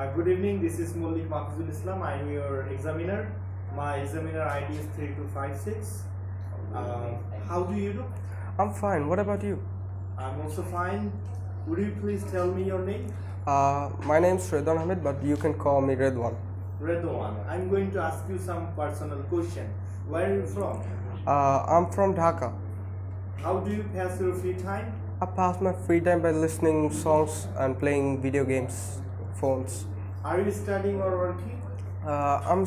Good evening, this is Mullik Mahfuzul Islam. I'm your examiner. My examiner ID is 3256. How do you do? I'm fine. What about you? I'm also fine. Would you please tell me your name? My name's Redwan Ahmed, but you can call me Redwan. Redwan. I'm going to ask you some personal question. Where are you from? I'm from Dhaka. How do you pass your free time? I pass my free time by listening songs and playing video games, phones. Are you studying or working? I'm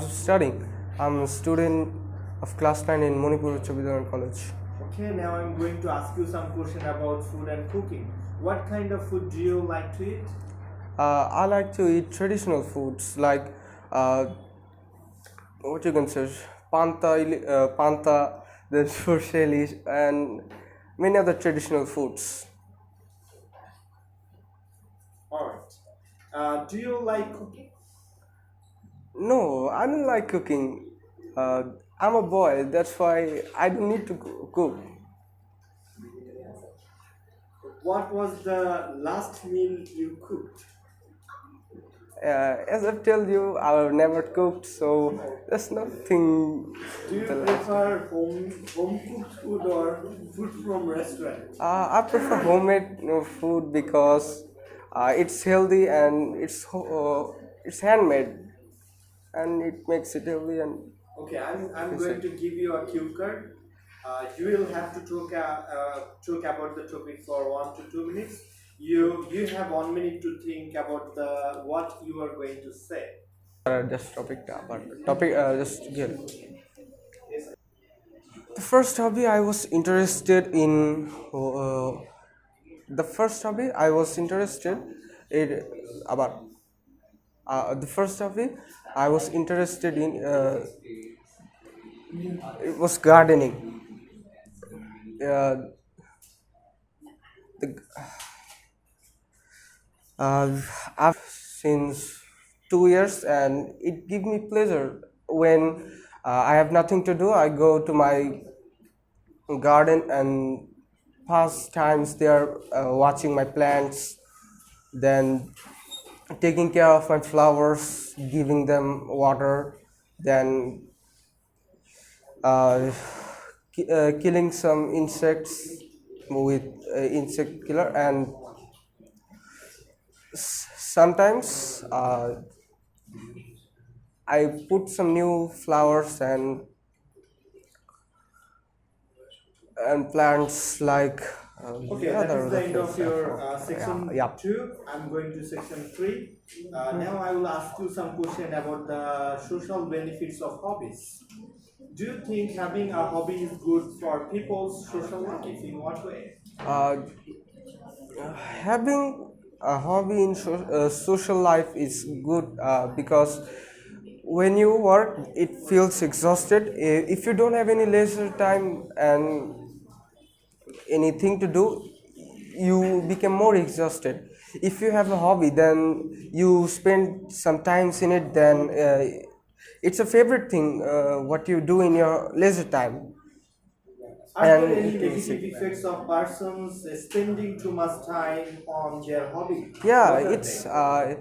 studying. I'm a student of class 9 in Manipur Uच्च Vidyalaya College. Okay, now I'm going to ask you some question about food and cooking. What kind of food do you like to eat? I like to eat traditional foods like what you can say, panta, then sursheli, and many other traditional foods. Alright. Do you like cooking? No, I don't like cooking. I'm a boy, that's why I don't need to cook. What was the last meal you cooked? As I've told you, I've never cooked, so there's nothing. Do you prefer home cooked food or food from restaurant? I prefer homemade food because it's healthy and it's handmade, and it makes it healthy and. Okay, I'm going to give you a cue card. You will have to talk about the topic for 1 to 2 minutes. You have 1 minute to think about the what you are going to say. Just topic just give. The first hobby I was interested in. The first hobby I was interested in about. The first hobby I was interested in it was gardening. Uh, the, I've since 2 years, and it gives me pleasure when I have nothing to do. I go to my garden and pass times there, watching my plants, then taking care of my flowers, giving them water, then uh, killing some insects with insect killer, and sometimes I put some new flowers and plants like Okay, that is the end of your yeah, section yeah. 2. I'm going to section 3. Now I will ask you some question about the social benefits of hobbies. Do you think having a hobby is good for people's social life? In what way? Uh, Having a hobby in social life is good because when you work it feels exhausted. If you don't have any leisure time and anything to do, you become more exhausted. If you have a hobby, then you spend some times in it, then it's a favorite thing what you do in your leisure time. Are And there any it is, negative effects of persons spending too much time on their hobby? yeah, What are it's they?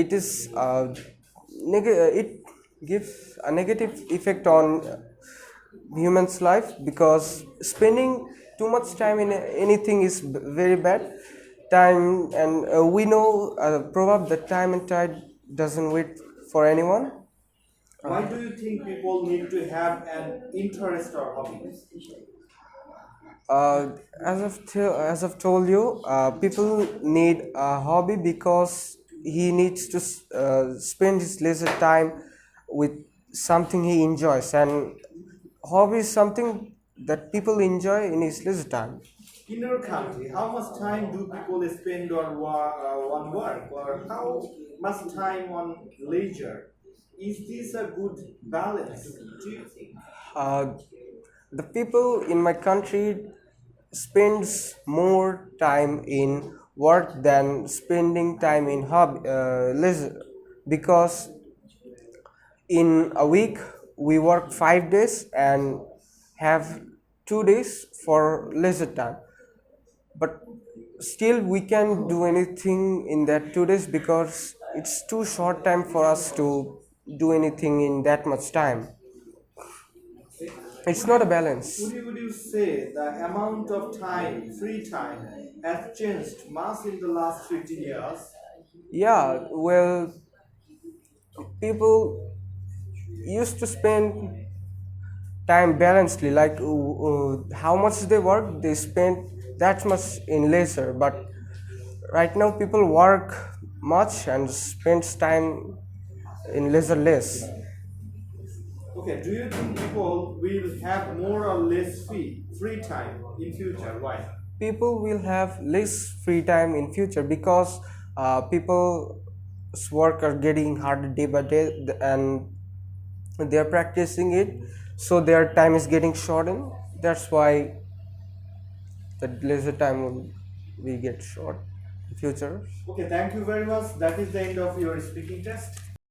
it is it gives a negative effect on human's life because spending too much time in anything is very bad. Time and we know proverb that time and tide doesn't wait for anyone. Why do you think people need to have an interest or hobby? As I've told you, people need a hobby because he needs to spend his leisure time with something he enjoys, and hobby is something that people enjoy in his leisure time. In your country, how much time do people spend on work, or how much time on leisure? Is this a good balance? Do you think? Uh, the people in my country spends more time in work than spending time in hobby leisure because in a week we work 5 days and have 2 days for leisure time, but still we can do anything in that 2 days because it's too short time for us to do anything in that much time. It's not a balance. Would you say the amount of time, free time, has changed much in the last 15 years? Yeah, well, people used to spend time balancedly, like how much they work, they spend that much in leisure. But right now, people work much and spends time in leisure less. Okay, do you think people will have more or less free time in future? Why? People will have less free time in future because people's work are getting harder day by day, and they are practicing it, so their time is getting shortened. That's why the leisure time will get short in future. Okay, thank you very much. That is the end of your speaking test.